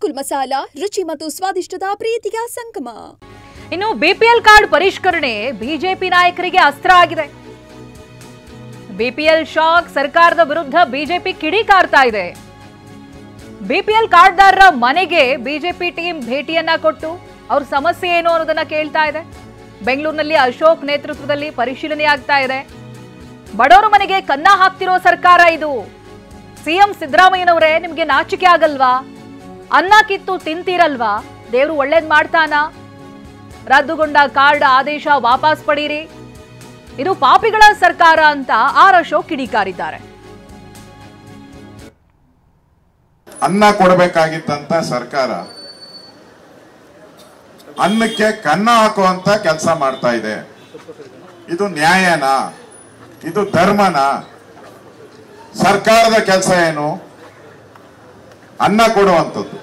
ಗೋಕುಲ್ ಮಸಾಲಾ ರುಚಿ ಮತ್ತು ಸ್ವಾದಿಷ್ಟದ ಪ್ರೀತಿಯ ಸಂಗಮ. ಇನ್ನು ಬಿಪಿಎಲ್ ಕಾರ್ಡ್ ಪರಿಷ್ಕರಣೆ ಬಿಜೆಪಿ ನಾಯಕರಿಗೆ ಅಸ್ತ್ರ ಆಗಿದೆ. ಬಿಪಿಎಲ್ ಶಾಕ್, ಸರ್ಕಾರದ ವಿರುದ್ಧ ಬಿಜೆಪಿ ಕಿಡಿಕಾರ್ತಾ ಇದೆ. ಬಿಪಿಎಲ್ ಕಾರ್ಡ್ದಾರರ ಮನೆಗೆ ಬಿಜೆಪಿ ಟೀಮ್ ಭೇಟಿಯನ್ನ ಕೊಟ್ಟು ಅವ್ರ ಸಮಸ್ಯೆ ಏನು ಅನ್ನೋದನ್ನ ಕೇಳ್ತಾ ಇದೆ. ಬೆಂಗಳೂರಿನಲ್ಲಿ ಅಶೋಕ್ ನೇತೃತ್ವದಲ್ಲಿ ಪರಿಶೀಲನೆ ಆಗ್ತಾ ಇದೆ. ಬಡವರ ಮನೆಗೆ ಕನ್ನ ಹಾಕ್ತಿರೋ ಸರ್ಕಾರ ಇದು. ಸಿಎಂ ಸಿದ್ದರಾಮಯ್ಯನವರೇ, ನಿಮ್ಗೆ ನಾಚಿಕೆ ಆಗಲ್ವಾ? ಅನ್ನ ಕಿತ್ತು ತಿಂತೀರಲ್ವಾ? ದೇವ್ರು ಒಳ್ಳೇದ್ ಮಾಡ್ತಾನ? ರದ್ದುಗೊಂಡ ಕಾರ್ಡ್ ಆದೇಶ ವಾಪಸ್ ಪಡೀರಿ. ಇದು ಪಾಪಿಗಳ ಸರ್ಕಾರ ಅಂತ ಆರ್ ಅಶೋಕ್ ಕಿಡಿಕಾರಿದ್ದಾರೆ. ಅನ್ನ ಕೊಡಬೇಕಾಗಿತ್ತಂತ ಸರ್ಕಾರ ಅನ್ನಕ್ಕೆ ಕನ್ನ ಹಾಕುವಂತ ಕೆಲಸ ಮಾಡ್ತಾ ಇದೆ. ಇದು ನ್ಯಾಯನಾ? ಇದು ಧರ್ಮನಾ? ಸರ್ಕಾರದ ಕೆಲಸ ಏನು? ಅನ್ನ ಕೊಡುವಂಥದ್ದು.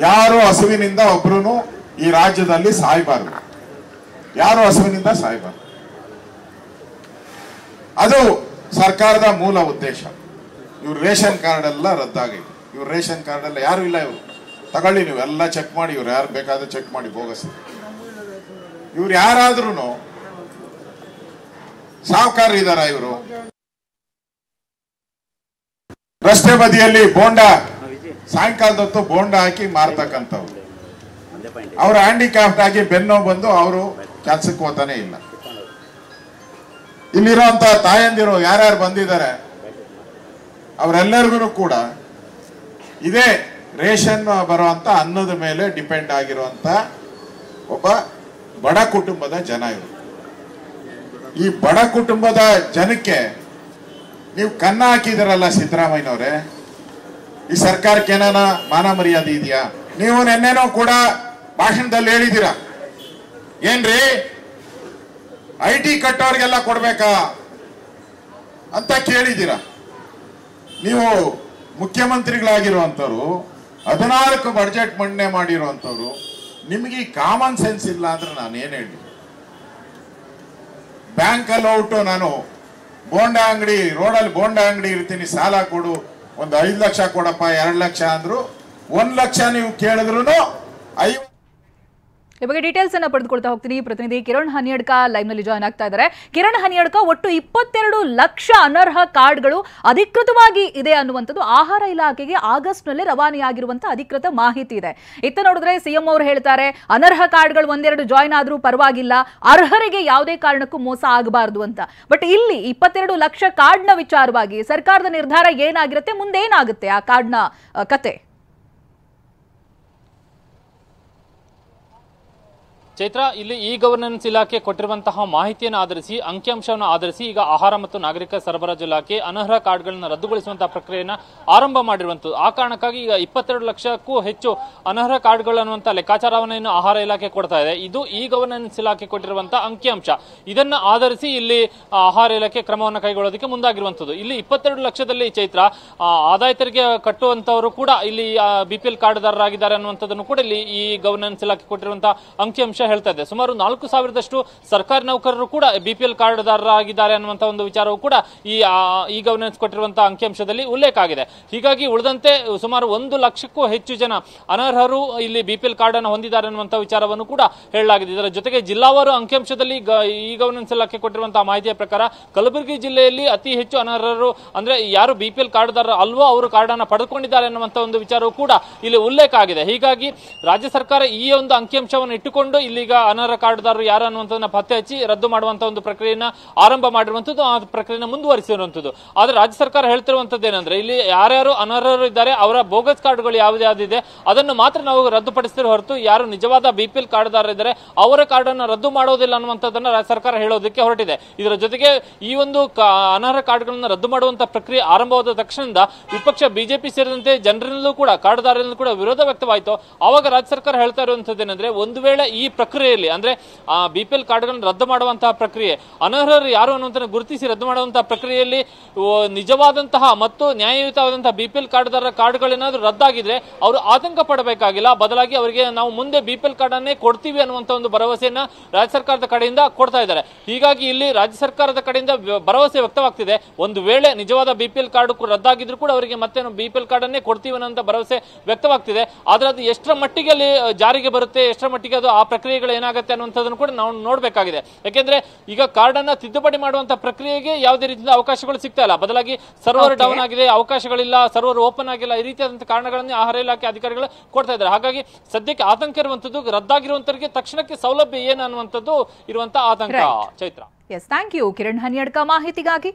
ಯಾರು ಹಸುವಿನಿಂದ ಒಬ್ರು ಈ ರಾಜ್ಯದಲ್ಲಿ ಸಾಯಬಾರದು. ಯಾರು ಹಸುವಿನಿಂದ ಸಾಯಬಾರದು. ಅದು ಸರ್ಕಾರದ ಮೂಲ ಉದ್ದೇಶ. ಇವ್ರ ರೇಷನ್ ಕಾರ್ಡ್ ಎಲ್ಲ ರದ್ದಾಗಿದೆ. ಇವ್ರ ರೇಷನ್ ಕಾರ್ಡ್ ಎಲ್ಲ ಯಾರು ಇಲ್ಲ. ಇವರು ತಗೊಳ್ಳಿ, ನೀವು ಎಲ್ಲ ಚೆಕ್ ಮಾಡಿ. ಇವ್ರು ಯಾರು ಬೇಕಾದ್ರೆ ಚೆಕ್ ಮಾಡಿ, ಬೋಗಸ್. ಇವ್ರು ಯಾರಾದ್ರೂ ಸಾಹುಕಾರ ಇದಾರ? ಇವರು ರಸ್ತೆ ಬದಿಯಲ್ಲಿ ಬೋಂಡ, ಸಾಯಂಕಾಲದೊತ್ತು ಬೋಂಡ ಹಾಕಿ ಮಾರ್ತಕ್ಕಂಥವ್ರು. ಅವ್ರು ಹ್ಯಾಂಡಿಕ್ಯಾಪ್ಟ್ ಆಗಿ ಬೆನ್ನೋ ಬಂದು ಅವರು ಕೆಲ್ಸಕ್ಕೆ ಹೋಗ್ತಾನೆ ಇಲ್ಲ. ಇಲ್ಲಿರುವಂತ ತಾಯಂದಿರು ಯಾರ್ಯಾರು ಬಂದಿದ್ದಾರೆ ಅವರೆಲ್ಲರಿಗೂ ಕೂಡ ಇದೇ ರೇಷನ್ ಬರುವಂತ ಅನ್ನದ ಮೇಲೆ ಡಿಪೆಂಡ್ ಆಗಿರುವಂತ ಒಬ್ಬ ಬಡ ಕುಟುಂಬದ ಜನ ಇವರು. ಈ ಬಡ ಕುಟುಂಬದ ಜನಕ್ಕೆ ನೀವು ಕನ್ನ ಹಾಕಿದಿರಲ್ಲ ಸಿದ್ದರಾಮಯ್ಯನವರೇ, ಈ ಸರ್ಕಾರಕ್ಕೆ ಏನಾನ ಮಾನ ಮರ್ಯಾದೆ ಇದೆಯಾ? ನೀವು ನೆನ್ನೆನೋ ಕೂಡ ಭಾಷಣದಲ್ಲಿ ಹೇಳಿದ್ದೀರಾ, ಏನ್ರಿ IT ಕಟ್ಟೋರಿಗೆಲ್ಲ ಕೊಡ್ಬೇಕಾ ಅಂತ ಕೇಳಿದ್ದೀರಾ. ನೀವು ಮುಖ್ಯಮಂತ್ರಿಗಳಾಗಿರುವಂತವ್ರು, 14 ಬಡ್ಜೆಟ್ ಮಂಡನೆ ಮಾಡಿರುವಂತವ್ರು, ನಿಮ್ಗೆ ಕಾಮನ್ ಸೆನ್ಸ್ ಇಲ್ಲ ಅಂದ್ರೆ ನಾನು ಏನ್ ಹೇಳಿ? ಬ್ಯಾಂಕಲ್ಲಿ ಔಟು ನಾನು ಬೋಂಡ ಅಂಗಡಿ, ರೋಡಲ್ಲಿ ಬೋಂಡ ಅಂಗಡಿ ಇರ್ತೀನಿ, ಸಾಲ ಕೊಡು, ಒಂದು 5 ಲಕ್ಷ ಕೊಡಪ್ಪ, 2 ಲಕ್ಷ ಅಂದ್ರು, 1 ಲಕ್ಷ ನೀವು ಕೇಳಿದ್ರು ಈ ಬಗ್ಗೆ ಡೀಟೇಲ್ಸ್ ಅನ್ನ ಪಡೆದುಕೊಳ್ತಾ ಹೋಗ್ತೀನಿ. ಪ್ರತಿನಿಧಿ ಕಿರಣ್ ಹನಿಯಡ್ಕ ಲೈವ್ ನಲ್ಲಿ ಜಾಯ್ನ್ ಆಗ್ತಾ ಇದ್ದಾರೆ. ಕಿರಣ್ ಹನಿಯಡ್ಕ, ಒಟ್ಟು 22 ಲಕ್ಷ ಅನರ್ಹ ಕಾರ್ಡ್ಗಳು ಅಧಿಕೃತವಾಗಿ ಇದೆ ಅನ್ನುವಂಥದ್ದು ಆಹಾರ ಇಲಾಖೆಗೆ ಆಗಸ್ಟ್ ನಲ್ಲಿ ರವಾನೆಯಾಗಿರುವಂತಹ ಅಧಿಕೃತ ಮಾಹಿತಿ ಇದೆ. ಇತ್ತ ನೋಡಿದ್ರೆ ಸಿಎಂ ಅವರು ಹೇಳ್ತಾರೆ, ಅನರ್ಹ ಕಾರ್ಡ್ಗಳು ಒಂದೆರಡು ಜಾಯ್ನ್ ಆದ್ರೂ ಪರವಾಗಿಲ್ಲ, ಅರ್ಹರಿಗೆ ಯಾವುದೇ ಕಾರಣಕ್ಕೂ ಮೋಸ ಆಗಬಾರದು ಅಂತ. ಬಟ್ ಇಲ್ಲಿ 22 ಲಕ್ಷ ಕಾರ್ಡ್ನ ವಿಚಾರವಾಗಿ ಸರ್ಕಾರದ ನಿರ್ಧಾರ ಏನಾಗಿರುತ್ತೆ, ಮುಂದೇನಾಗುತ್ತೆ ಆ ಕಾರ್ಡ್ನ ಕತೆ? ಚೈತ್ರ, ಇಲ್ಲಿ ಇ ಗವರ್ನೆನ್ಸ್ ಇಲಾಖೆ ಕೊಟ್ಟಿರುವಂತಹ ಮಾಹಿತಿಯನ್ನು ಆಧರಿಸಿ, ಅಂಕಿಅಂಶವನ್ನು ಆಧರಿಸಿ ಈಗ ಆಹಾರ ಮತ್ತು ನಾಗರಿಕ ಸರಬರಾಜು ಇಲಾಖೆ ಅನರ್ಹ ಕಾರ್ಡ್ಗಳನ್ನು ರದ್ದುಗೊಳಿಸುವಂತಹ ಪ್ರಕ್ರಿಯೆಯನ್ನು ಆರಂಭ ಮಾಡಿರುವಂಥದ್ದು. ಆ ಕಾರಣಕ್ಕಾಗಿ ಈಗ 22 ಲಕ್ಷಕ್ಕೂ ಹೆಚ್ಚು ಅನರ್ಹ ಕಾರ್ಡ್ಗಳು ಅನ್ನುವಂಥ ಲೆಕ್ಕಾಚಾರವನ್ನು ಆಹಾರ ಇಲಾಖೆ ಕೊಡ್ತಾ ಇದೆ. ಇದು ಇ ಗವರ್ನೆನ್ಸ್ ಇಲಾಖೆ ಕೊಟ್ಟಿರುವಂತಹ ಅಂಕಿಅಂಶ. ಇದನ್ನ ಆಧರಿಸಿ ಇಲ್ಲಿ ಆಹಾರ ಇಲಾಖೆ ಕ್ರಮವನ್ನು ಕೈಗೊಳ್ಳೋದಕ್ಕೆ ಮುಂದಾಗಿರುವಂಥದ್ದು. ಇಲ್ಲಿ 22 ಲಕ್ಷದಲ್ಲಿ ಚೈತ್ರ ಆದಾಯ ತೆರಿಗೆ ಕಟ್ಟುವಂತವರು ಕೂಡ ಇಲ್ಲಿ ಬಿಪಿಎಲ್ ಕಾರ್ಡ್ದಾರರಾಗಿದ್ದಾರೆ ಅನ್ನುವಂಥದ್ದನ್ನು ಕೂಡ ಇಲ್ಲಿ ಈ ಗವರ್ನೆನ್ಸ್ ಇಲಾಖೆ ಕೊಟ್ಟಿರುವಂತಹ ಅಂಕಿಅಂಶ ಹೇಳ್ತಾ ಇದೆ. ಸುಮಾರು 4,000ದಷ್ಟು ಸರ್ಕಾರಿ ನೌಕರರು ಕೂಡ ಬಿಪಿಎಲ್ ಕಾರ್ಡ್ದಾರರಾಗಿದ್ದಾರೆ ಅನ್ನುವಂಥ ಒಂದು ವಿಚಾರವು ಕೂಡ ಈ ಗವರ್ನೆನ್ಸ್ ಕೊಟ್ಟಿರುವಂತಹ ಅಂಕಿಅಂಶದಲ್ಲಿ ಉಲ್ಲೇಖ ಆಗಿದೆ. ಹೀಗಾಗಿ ಉಳಿದಂತೆ ಸುಮಾರು 1 ಲಕ್ಷಕ್ಕೂ ಹೆಚ್ಚು ಜನ ಅನರ್ಹರು ಇಲ್ಲಿ ಬಿಪಿಎಲ್ ಕಾರ್ಡ್ ಅನ್ನು ಹೊಂದಿದ್ದಾರೆ ಅನ್ನುವಂಥ ವಿಚಾರವನ್ನು ಕೂಡ ಹೇಳಲಾಗಿದೆ. ಇದರ ಜೊತೆಗೆ ಜಿಲ್ಲಾವಾರು ಅಂಕಿಅಂಶದಲ್ಲಿ ಈ ಗವರ್ನೆನ್ಸ್ ಇಲಾಖೆ ಕೊಟ್ಟಿರುವಂತಹ ಮಾಹಿತಿಯ ಪ್ರಕಾರ ಕಲಬುರಗಿ ಜಿಲ್ಲೆಯಲ್ಲಿ ಅತಿ ಹೆಚ್ಚು ಅನರ್ಹರು, ಅಂದ್ರೆ ಯಾರು ಬಿಪಿಎಲ್ ಕಾರ್ಡ್ದಾರ ಅಲ್ವೋ ಅವರು ಕಾರ್ಡ್ ಅನ್ನು ಪಡೆದುಕೊಂಡಿದ್ದಾರೆ ಅನ್ನುವಂಥ ಒಂದು ವಿಚಾರವು ಕೂಡ ಇಲ್ಲಿ ಉಲ್ಲೇಖ ಆಗಿದೆ. ಹೀಗಾಗಿ ರಾಜ್ಯ ಸರ್ಕಾರ ಈ ಒಂದು ಅಂಕಿಅಂಶವನ್ನು ಇಟ್ಟುಕೊಂಡು ಇಲ್ಲಿಗ ಅನರ್ಹ ಕಾರ್ಡ್ದಾರರು ಯಾರು ಅನ್ನುವಂಥದ್ದನ್ನ ಪತ್ತೆ ಹಚ್ಚಿ ರದ್ದು ಮಾಡುವಂತಹ ಒಂದು ಪ್ರಕ್ರಿಯೆಯನ್ನ ಆರಂಭ ಮಾಡಿರುವಂತದ್ದು, ಆ ಪ್ರಕ್ರಿಯೆನ ಮುಂದುವರಿಸಿರುವಂತದ್ದು. ಆದ್ರೆ ರಾಜ್ಯ ಸರ್ಕಾರ ಹೇಳ್ತಿರುವಂತದ್ದು ಏನಂದ್ರೆ, ಇಲ್ಲಿ ಯಾರ್ಯಾರು ಅನರ್ಹರು ಇದ್ದಾರೆ ಅವರ ಬೋಗಸ್ ಕಾರ್ಡ್ಗಳು ಯಾವ್ದಾವ್ದಿದೆ ಅದನ್ನು ಮಾತ್ರ ನಾವು ರದ್ದುಪಡಿಸ್ತಿರೋ ಹೊರತು ಯಾರು ನಿಜವಾದ ಬಿಪಿಎಲ್ ಕಾರ್ಡ್ದಾರ ಇದ್ದಾರೆ ಅವರ ಕಾರ್ಡ್ ಅನ್ನು ರದ್ದು ಮಾಡೋದಿಲ್ಲ ಅನ್ನುವಂಥದ್ದನ್ನ ರಾಜ್ಯ ಸರ್ಕಾರ ಹೇಳೋದಕ್ಕೆ ಹೊರಟಿದೆ. ಇದರ ಜೊತೆಗೆ ಈ ಒಂದು ಅನರ್ಹ ಕಾರ್ಡ್ಗಳನ್ನು ರದ್ದು ಮಾಡುವಂತಹ ಪ್ರಕ್ರಿಯೆ ಆರಂಭವಾದ ತಕ್ಷಣದಿಂದ ವಿಪಕ್ಷ ಬಿಜೆಪಿ ಸೇರಿದಂತೆ ಜನರಲ್ಲೂ ಕೂಡ ಕಾರ್ಡ್ದಾರರಲ್ಲೂ ಕೂಡ ವಿರೋಧ ವ್ಯಕ್ತವಾಯಿತು. ಆವಾಗ ರಾಜ್ಯ ಸರ್ಕಾರ ಹೇಳ್ತಾ ಇರುವಂತದ್ದು ಏನಂದ್ರೆ, ಒಂದು ವೇಳೆ ಈ ಪ್ರಕ್ರಿಯೆಯಲ್ಲಿ ಅಂದ್ರೆ BPL ಕಾರ್ಡ್ಗಳನ್ನು ರದ್ದು ಮಾಡುವಂತಹ ಪ್ರಕ್ರಿಯೆ, ಅನರ್ಹರು ಯಾರು ಅನ್ನುವಂತ ಗುರುತಿಸಿ ರದ್ದು ಮಾಡುವಂತಹ ಪ್ರಕ್ರಿಯೆಯಲ್ಲಿ ನಿಜವಾದಂತಹ ಮತ್ತು ನ್ಯಾಯಯುತವಾದಂತಹ BPL ಕಾರ್ಡ್ಗಳೇನಾದ್ರೂ ರದ್ದಾಗಿದ್ರೆ ಅವರು ಆತಂಕ ಪಡಬೇಕಾಗಿಲ್ಲ. ಬದಲಾಗಿ ಅವರಿಗೆ ನಾವು ಮುಂದೆ BPL ಕಾರ್ಡ್ ಅನ್ನೇ ಕೊಡ್ತೀವಿ ಅನ್ನುವಂತ ಒಂದು ಭರವಸೆಯನ್ನ ರಾಜ್ಯ ಸರ್ಕಾರದ ಕಡೆಯಿಂದ ಕೊಡ್ತಾ ಇದ್ದಾರೆ. ಹೀಗಾಗಿ ಇಲ್ಲಿ ರಾಜ್ಯ ಸರ್ಕಾರದ ಕಡೆಯಿಂದ ಭರವಸೆ ವ್ಯಕ್ತವಾಗ್ತಿದೆ, ಒಂದು ವೇಳೆ ನಿಜವಾದ BPL ಕಾರ್ಡ್ ರದ್ದಾಗಿದ್ರು ಕೂಡ ಅವರಿಗೆ ಮತ್ತೆ BPL ಕಾರ್ಡ್ ಅನ್ನೇ ಕೊಡ್ತೀವಿ ಅನ್ನೋ ಭರವಸೆ ವ್ಯಕ್ತವಾಗ್ತಿದೆ. ಆದ್ರೆ ಅದು ಎಷ್ಟರ ಮಟ್ಟಿಗೆ ಅಲ್ಲಿ ಜಾರಿಗೆ ಬರುತ್ತೆ, ಎಷ್ಟರ ಮಟ್ಟಿಗೆ ಅದು ಆ ಪ್ರಕ್ರಿಯೆಗಳು ಏನಾಗುತ್ತೆ ಅನ್ನುವಂಥದ್ದನ್ನು ಕೂಡ ನಾವು ನೋಡ್ಬೇಕಾಗಿದೆ. ಯಾಕೆಂದ್ರೆ ಈಗ ಕಾರ್ಡ್ ಅನ್ನ ತಿದ್ದುಪಡಿ ಮಾಡುವಂತ ಪ್ರಕ್ರಿಯೆಗೆ ಯಾವುದೇ ರೀತಿಯ ಅವಕಾಶಗಳು ಸಿಗ್ತಾ ಇಲ್ಲ. ಬದಲಾಗಿ ಸರ್ವರ್ ಡೌನ್ ಆಗಿದೆ, ಅವಕಾಶಗಳಿಲ್ಲ, ಸರ್ವರ್ ಓಪನ್ ಆಗಿಲ್ಲ, ಈ ರೀತಿಯಾದಂತಹ ಕಾರಣಗಳನ್ನು ಆಹಾರ ಇಲಾಖೆ ಅಧಿಕಾರಿಗಳು ಕೊಡ್ತಾ ಇದ್ದಾರೆ. ಹಾಗಾಗಿ ಸದ್ಯಕ್ಕೆ ಆತಂಕ ಇರುವಂತದ್ದು ರದ್ದಾಗಿರುವಂತವರಿಗೆ ತಕ್ಷಣಕ್ಕೆ ಸೌಲಭ್ಯ ಏನು ಅನ್ನುವಂಥದ್ದು ಇರುವಂತಹ ಆತಂಕ. Chaitra, yes, thank you Kiran Haniyadka ಮಾಹಿತಿಗಾಗಿ.